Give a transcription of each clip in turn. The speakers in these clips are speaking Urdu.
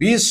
20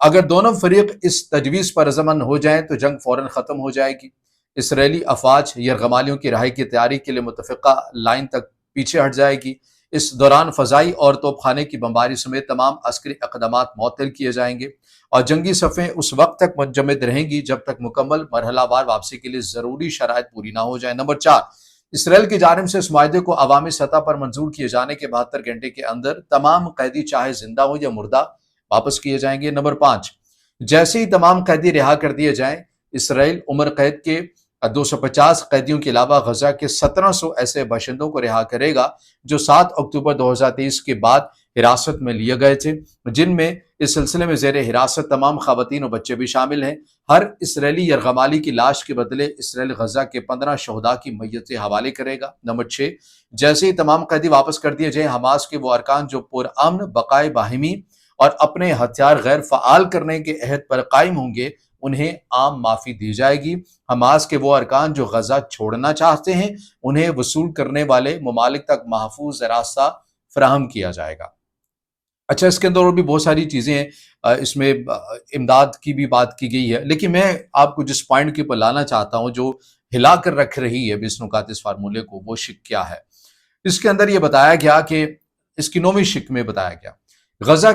اگر دونوں فریق اس تجویز پر رضامند ہو جائیں تو جنگ فوراً ختم ہو جائے گی۔ اسرائیلی افواج یرغمالیوں کی رہائی کی تیاری کے لیے متفقہ لائن تک پیچھے ہٹ جائے گی۔ اس دوران فضائی اور توپ خانے کی بمباری سمیت تمام عسکری اقدامات معطل کیے جائیں گے اور جنگی صفیں اس وقت تک منجمد رہیں گی جب تک مکمل مرحلہ وار واپسی کے لیے ضروری شرائط پوری نہ ہو جائیں۔ نمبر 4، اسرائیل کی جانب سے اس معاہدے کو عوامی سطح پر منظور کیے جانے کے 72 گھنٹے کے اندر تمام قیدی چاہے زندہ ہو یا مردہ واپس کیے جائیں گے۔ نمبر 5، جیسے ہی تمام قیدی رہا کر دیے جائیں، اسرائیل عمر قید کے 250 قیدیوں کے علاوہ غزہ کے 1700 ایسے باشندوں کو رہا کرے گا جو 7 اکتوبر 2023 کے بعد حراست میں لیے گئے تھے، جن میں اس سلسلے میں زیر حراست تمام خواتین اور بچے بھی شامل ہیں۔ ہر اسرائیلی یرغمالی کی لاش کے بدلے اسرائیل غزہ کے 15 شہداء کی میتیں حوالے کرے گا۔ نمبر 6، جیسے ہی تمام قیدی واپس کر دیے جائیں، حماس کے وہ ارکان جو پرامن بقائے باہمی اور اپنے ہتھیار غیر فعال کرنے کے عہد پر قائم ہوں گے انہیں عام معافی دی جائے گی۔ حماس کے وہ ارکان جو غزہ چھوڑنا چاہتے ہیں انہیں وصول کرنے والے ممالک تک محفوظ راستہ فراہم کیا جائے گا۔ اچھا، اس کے اندر اور بھی بہت ساری چیزیں ہیں، اس میں امداد کی بھی بات کی گئی ہے، لیکن میں آپ کو جس پوائنٹ کے پر لانا چاہتا ہوں جو ہلا کر رکھ رہی ہے 20 نکات اس فارمولے کو، وہ شک کیا ہے۔ اس کے اندر یہ بتایا گیا کہ اس کی 9ویں شک میں بتایا گیا غزہ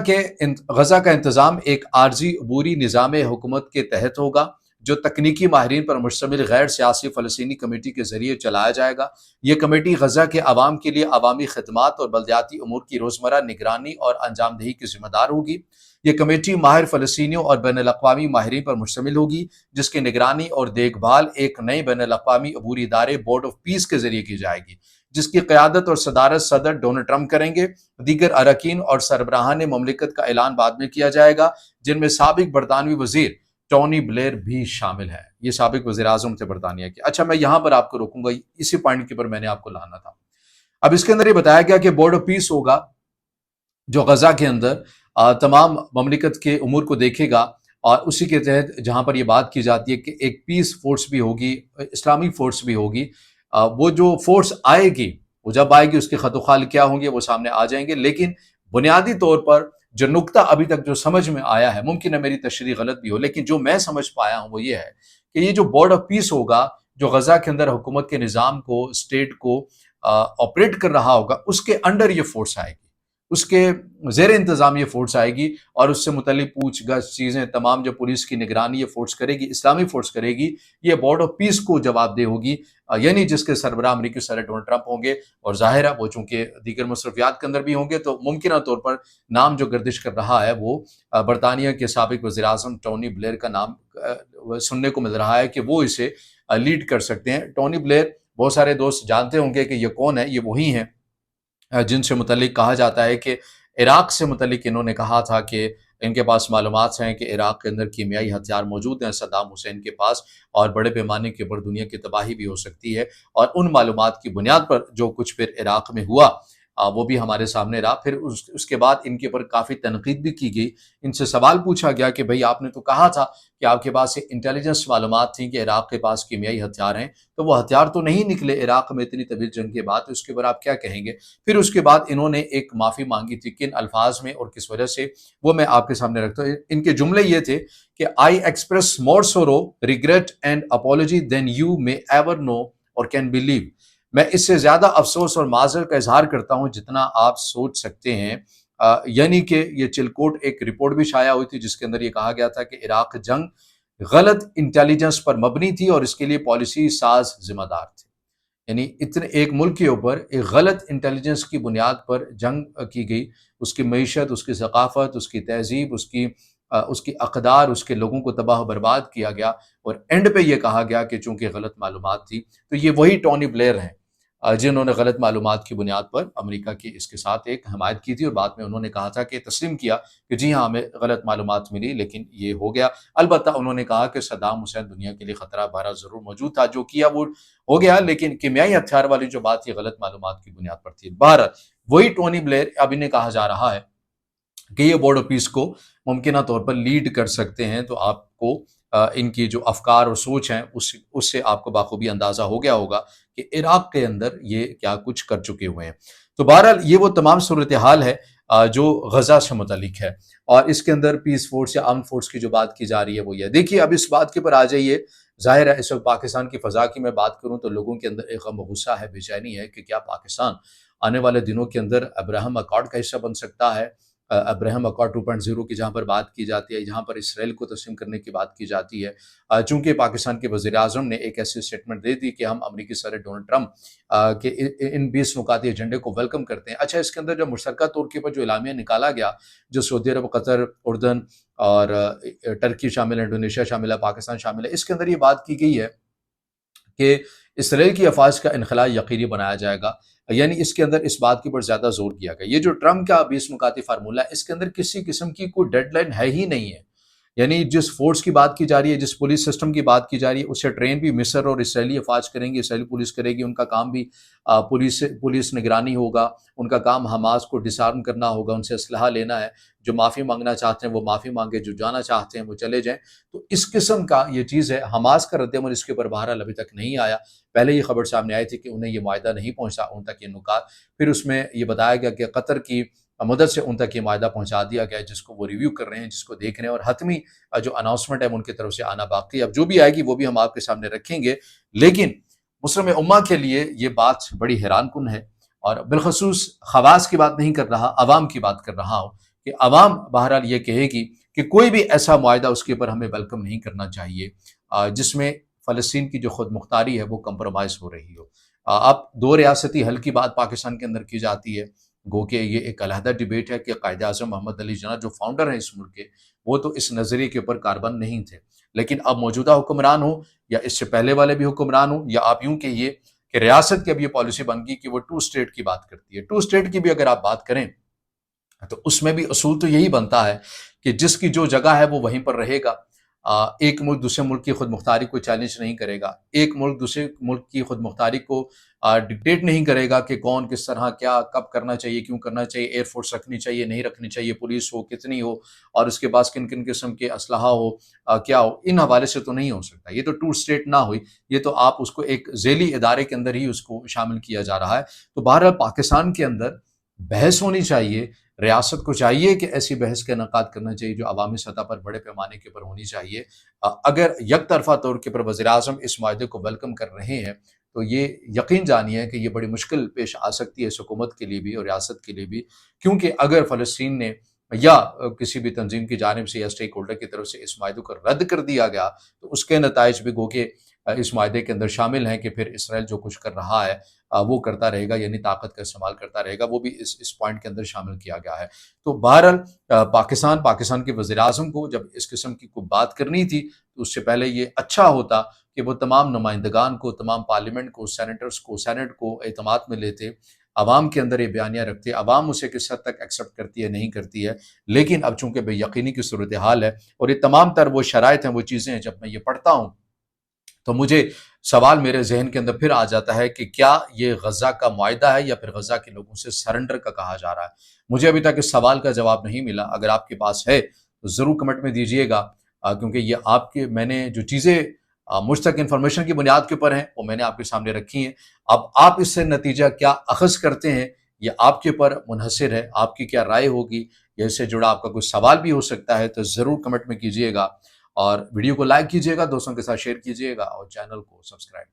کا انتظام ایک عارضی عبوری نظام حکومت کے تحت ہوگا جو تکنیکی ماہرین پر مشتمل غیر سیاسی فلسطینی کمیٹی کے ذریعے چلایا جائے گا۔ یہ کمیٹی غزہ کے عوام کے لیے عوامی خدمات اور بلدیاتی امور کی روزمرہ نگرانی اور انجام دہی کی ذمہ دار ہوگی۔ یہ کمیٹی ماہر فلسطینیوں اور بین الاقوامی ماہرین پر مشتمل ہوگی جس کی نگرانی اور دیکھ بھال ایک نئے بین الاقوامی عبوری ادارے بورڈ آف پیس کے ذریعے کی جائے گی، جس کی قیادت اور صدارت صدر ڈونلڈ ٹرمپ کریں گے۔ دیگر اراکین اور سربراہان مملکت کا اعلان بعد میں کیا جائے گا، جن میں سابق برطانوی وزیر ٹونی بلیئر بھی شامل ہیں۔ یہ سابق وزیر اعظم تھے برطانیہ کے۔ اچھا، میں یہاں پر آپ کو روکوں گا، اسی پوائنٹ کے پر میں نے آپ کو لانا تھا۔ اب اس کے اندر یہ بتایا گیا کہ بورڈ آف پیس ہوگا جو غزہ کے اندر تمام مملکت کے امور کو دیکھے گا، اور اسی کے تحت جہاں پر یہ بات کی جاتی ہے کہ ایک پیس فورس بھی ہوگی، اسلامی فورس بھی ہوگی۔ وہ جو فورس آئے گی، وہ جب آئے گی اس کے خط و خال کیا ہوں گے وہ سامنے آ جائیں گے، لیکن بنیادی طور پر جو نقطہ ابھی تک جو سمجھ میں آیا ہے، ممکن ہے میری تشریح غلط بھی ہو، لیکن جو میں سمجھ پایا ہوں وہ یہ ہے کہ یہ جو بورڈ آف پیس ہوگا جو غزہ کے اندر حکومت کے نظام کو، اسٹیٹ کو آپریٹ کر رہا ہوگا، اس کے انڈر یہ فورس آئے گی، اس کے زیر انتظام یہ فورس آئے گی، اور اس سے متعلق پوچھ گچھ چیزیں تمام جو پولیس کی نگرانی یہ فورس کرے گی، اسلامی فورس کرے گی، یہ بورڈ آف پیس کو جواب دہ ہوگی، یعنی جس کے سربراہ امریکی صدر ڈونلڈ ٹرمپ ہوں گے۔ اور ظاہر ہے وہ چونکہ دیگر مصرفیات کے اندر بھی ہوں گے تو ممکنہ طور پر نام جو گردش کر رہا ہے وہ برطانیہ کے سابق وزیر اعظم ٹونی بلیئر کا نام سننے کو مل رہا ہے کہ وہ اسے لیڈ کر سکتے ہیں۔ ٹونی بلیئر بہت سارے دوست جانتے ہوں گے کہ یہ کون ہے، یہ وہی ہیں جن سے متعلق کہا جاتا ہے کہ عراق سے متعلق انہوں نے کہا تھا کہ ان کے پاس معلومات ہیں کہ عراق کے اندر کیمیائی ہتھیار موجود ہیں صدام حسین کے پاس، اور بڑے پیمانے کے اوپر دنیا کی تباہی بھی ہو سکتی ہے، اور ان معلومات کی بنیاد پر جو کچھ پھر عراق میں ہوا وہ بھی ہمارے سامنے رہا۔ پھر اس کے بعد ان کے اوپر کافی تنقید بھی کی گئی، ان سے سوال پوچھا گیا کہ بھئی آپ نے تو کہا تھا کہ آپ کے پاس انٹیلیجنس معلومات تھیں کہ عراق کے پاس کیمیائی ہتھیار ہیں، تو وہ ہتھیار تو نہیں نکلے عراق میں اتنی طویل جنگ کے بعد، اس کے اوپر آپ کیا کہیں گے؟ پھر اس کے بعد انہوں نے ایک معافی مانگی تھی، کن الفاظ میں اور کس وجہ سے وہ میں آپ کے سامنے رکھتا ہوں۔ ان کے جملے یہ تھے کہ I express more sorrow, regret and apology than you may ever know or can believe۔ میں اس سے زیادہ افسوس اور معذرت کا اظہار کرتا ہوں جتنا آپ سوچ سکتے ہیں۔ یعنی کہ یہ چلکوٹ ایک رپورٹ بھی شائع ہوئی تھی جس کے اندر یہ کہا گیا تھا کہ عراق جنگ غلط انٹیلیجنس پر مبنی تھی اور اس کے لیے پالیسی ساز ذمہ دار تھے۔ یعنی اتنے ایک ملک کے اوپر ایک غلط انٹیلیجنس کی بنیاد پر جنگ کی گئی، اس کی معیشت، اس کی ثقافت، اس کی تہذیب، اس کی اقدار، اس کے لوگوں کو تباہ و برباد کیا گیا، اور اینڈ پہ یہ کہا گیا کہ چونکہ غلط معلومات تھی۔ تو یہ وہی ٹونی بلیئر ہیں جنہوں نے غلط معلومات کی بنیاد پر امریکہ کی اس کے ساتھ ایک حمایت کی تھی، اور بعد میں انہوں نے کہا تھا کہ تسلیم کیا کہ جی ہاں ہمیں غلط معلومات ملی لیکن یہ ہو گیا۔ البتہ انہوں نے کہا کہ صدام حسین دنیا کے لیے خطرہ بھرا ضرور موجود تھا، جو کیا وہ ہو گیا، لیکن کیمیائی ہتھیار والی جو بات یہ غلط معلومات کی بنیاد پر تھی۔ بہرحال وہی ٹونی بلیئر اب انہیں کہا جا رہا ہے کہ یہ بورڈ آف پیس کو ممکنہ طور پر لیڈ کر سکتے ہیں، تو آپ کو ان کی جو افکار اور سوچ ہیں اس سے آپ کو بخوبی اندازہ ہو گیا ہوگا کہ عراق کے اندر یہ کیا کچھ کر چکے ہوئے ہیں۔ تو بہرحال یہ وہ تمام صورتحال ہے جو غزہ سے متعلق ہے، اور اس کے اندر پیس فورس یا آرم فورس کی جو بات کی جا رہی ہے وہ یہ ہے۔ دیکھیے اب اس بات کے اوپر آ جائیے، ظاہر ہے اس وقت پاکستان کی فضا کی میں بات کروں تو لوگوں کے اندر ایک غم و غصہ ہے، بے چینی ہے کہ کیا پاکستان آنے والے دنوں کے اندر ابراہم اکارڈ کا حصہ بن سکتا ہے؟ ابراہم اکارڈ 2.0 کی جہاں پر بات کی جاتی ہے، جہاں پر اسرائیل کو تسلیم کرنے کی بات کی جاتی ہے، چونکہ پاکستان کے وزیر اعظم نے ایک ایسی اسٹیٹمنٹ دے دی کہ ہم امریکی صدر ڈونلڈ ٹرمپ کے ان 20 نکاتی ایجنڈے کو ویلکم کرتے ہیں۔ اچھا، اس کے اندر جو مشترکہ طور کے اوپر جو اعلامیہ نکالا گیا، جو سعودی عرب، قطر، اردن اور ٹرکی شامل ہے، انڈونیشیا شامل ہے، پاکستان شامل ہے، اس کے اندر یہ بات کی گئی ہے کہ اسرائیل کی افواج کا انخلاء یقینی بنایا جائے گا، یعنی اس کے اندر اس بات کے اوپر زیادہ زور کیا گیا۔ یہ جو ٹرمپ کا 20 نکاتی فارمولہ ہے، اس کے اندر کسی قسم کی کوئی ڈیڈ لائن ہے ہی نہیں ہے، یعنی جس فورس کی بات کی جا رہی ہے، جس پولیس سسٹم کی بات کی جا رہی ہے، اسے ٹرین بھی مصر اور اسرائیلی افواج کریں گے، اسرائیلی پولیس کرے گی، ان کا کام بھی پولیس نگرانی ہوگا، ان کا کام حماس کو ڈس آرم کرنا ہوگا، ان سے اسلحہ لینا ہے، جو معافی مانگنا چاہتے ہیں وہ معافی مانگے، جو جانا چاہتے ہیں وہ چلے جائیں۔ تو اس قسم کا یہ چیز ہے، حماس کا رد عمل اس کے اوپر بہرحال ابھی تک نہیں آیا۔ پہلے یہ خبر سامنے آئی تھی کہ انہیں یہ معاہدہ نہیں پہنچا ان تک یہ نکات، پھر اس میں یہ بتایا گیا کہ قطر کی مدد سے ان تک یہ معاہدہ پہنچا دیا گیا ہے، جس کو وہ ریویو کر رہے ہیں، جس کو دیکھ رہے ہیں، اور حتمی جو اناؤنسمنٹ ہے وہ ان کی طرف سے آنا باقی ہے۔ اب جو بھی آئے گی وہ بھی ہم آپ کے سامنے رکھیں گے، لیکن مسلم امہ کے لیے یہ بات بڑی حیران کن ہے، اور بالخصوص خواص کی بات نہیں کر رہا، عوام کی بات کر رہا ہوں، کہ عوام بہرحال یہ کہے گی کہ کوئی بھی ایسا معاہدہ اس کے اوپر ہمیں ویلکم نہیں کرنا چاہیے جس میں فلسطین کی جو خود مختاری ہے وہ کمپرومائز ہو رہی ہو۔ اب دو ریاستی حل کی بات پاکستان کے اندر کی جاتی ہے، گو کہ یہ ایک علیحدہ ڈیبیٹ ہے کہ قائد اعظم محمد علی جناح جو فاؤنڈر ہیں اس ملک کے، وہ تو اس نظریے کے اوپر کاربند نہیں تھے، لیکن اب موجودہ حکمران ہوں یا اس سے پہلے والے بھی حکمران ہوں، یا آپ یوں کہیے کہ ریاست کی اب یہ پالیسی بن گئی کہ وہ 2 اسٹیٹ کی بات کرتی ہے۔ 2 اسٹیٹ کی بھی اگر آپ بات کریں تو اس میں بھی اصول تو یہی بنتا ہے کہ جس کی جو جگہ ہے وہ وہیں پر رہے گا، ایک ملک دوسرے ملک کی خود مختاری کو چیلنج نہیں کرے گا، ایک ملک دوسرے ملک کی خود مختاری کو ڈکٹیٹ نہیں کرے گا کہ کون کس طرح کیا کب کرنا چاہیے، کیوں کرنا چاہیے، ایئر فورس رکھنی چاہیے نہیں رکھنی چاہیے، پولیس ہو کتنی ہو، اور اس کے پاس کن کن قسم کے اسلحہ ہو، کیا ہو، ان حوالے سے تو نہیں ہو سکتا۔ یہ تو 2 اسٹیٹ نہ ہوئی، یہ تو آپ اس کو ایک ذیلی ادارے کے اندر ہی اس کو شامل کیا جا رہا ہے۔ تو بہرحال پاکستان کے اندر بحث ہونی چاہیے، ریاست کو چاہیے کہ ایسی بحث کا انعقاد کرنا چاہیے جو عوامی سطح پر بڑے پیمانے کے اوپر ہونی چاہیے۔ اگر یک طرفہ طور کے پر وزیر اعظم اس معاہدے کو ویلکم کر رہے ہیں تو یہ یقین جانیے کہ یہ بڑی مشکل پیش آ سکتی ہے اس حکومت کے لیے بھی اور ریاست کے لیے بھی، کیونکہ اگر فلسطین نے یا کسی بھی تنظیم کی جانب سے یا اسٹیک ہولڈر کی طرف سے اس معاہدے کو رد کر دیا گیا تو اس کے نتائج بھی گو کہ اس معاہدے کے اندر شامل ہیں کہ پھر اسرائیل جو کچھ کر رہا ہے وہ کرتا رہے گا، یعنی طاقت کا استعمال کرتا رہے گا، وہ بھی اس پوائنٹ کے اندر شامل کیا گیا ہے۔ تو بہرحال پاکستان کے وزیر اعظم کو جب اس قسم کی کوئی بات کرنی تھی تو اس سے پہلے یہ اچھا ہوتا کہ وہ تمام نمائندگان کو، تمام پارلیمنٹ کو، سینیٹرز کو، سینٹ کو اعتماد میں لیتے، عوام کے اندر یہ بیانیہ رکھتے، عوام اسے کس حد تک ایکسیپٹ کرتی ہے نہیں کرتی ہے، لیکن اب چونکہ بے یقینی کی صورتحال ہے اور یہ تمام تر وہ شرائط ہیں، وہ چیزیں ہیں، جب میں یہ پڑھتا ہوں تو مجھے سوال میرے ذہن کے اندر پھر آ جاتا ہے کہ کیا یہ غزہ کا معاہدہ ہے یا پھر غزہ کے لوگوں سے سرنڈر کا کہا جا رہا ہے؟ مجھے ابھی تک اس سوال کا جواب نہیں ملا، اگر آپ کے پاس ہے تو ضرور کمنٹ میں دیجئے گا، کیونکہ یہ آپ کے میں نے جو چیزیں مجھ تک انفارمیشن کی بنیاد کے اوپر ہیں وہ میں نے آپ کے سامنے رکھی ہیں۔ اب آپ اس سے نتیجہ کیا اخذ کرتے ہیں یہ آپ کے اوپر منحصر ہے، آپ کی کیا رائے ہوگی، یا اس سے جڑا آپ کا کوئی سوال بھی ہو سکتا ہے تو ضرور کمنٹ میں کیجئے گا، اور ویڈیو کو لائک کیجئے گا، دوستوں کے ساتھ شیئر کیجئے گا، اور چینل کو سبسکرائب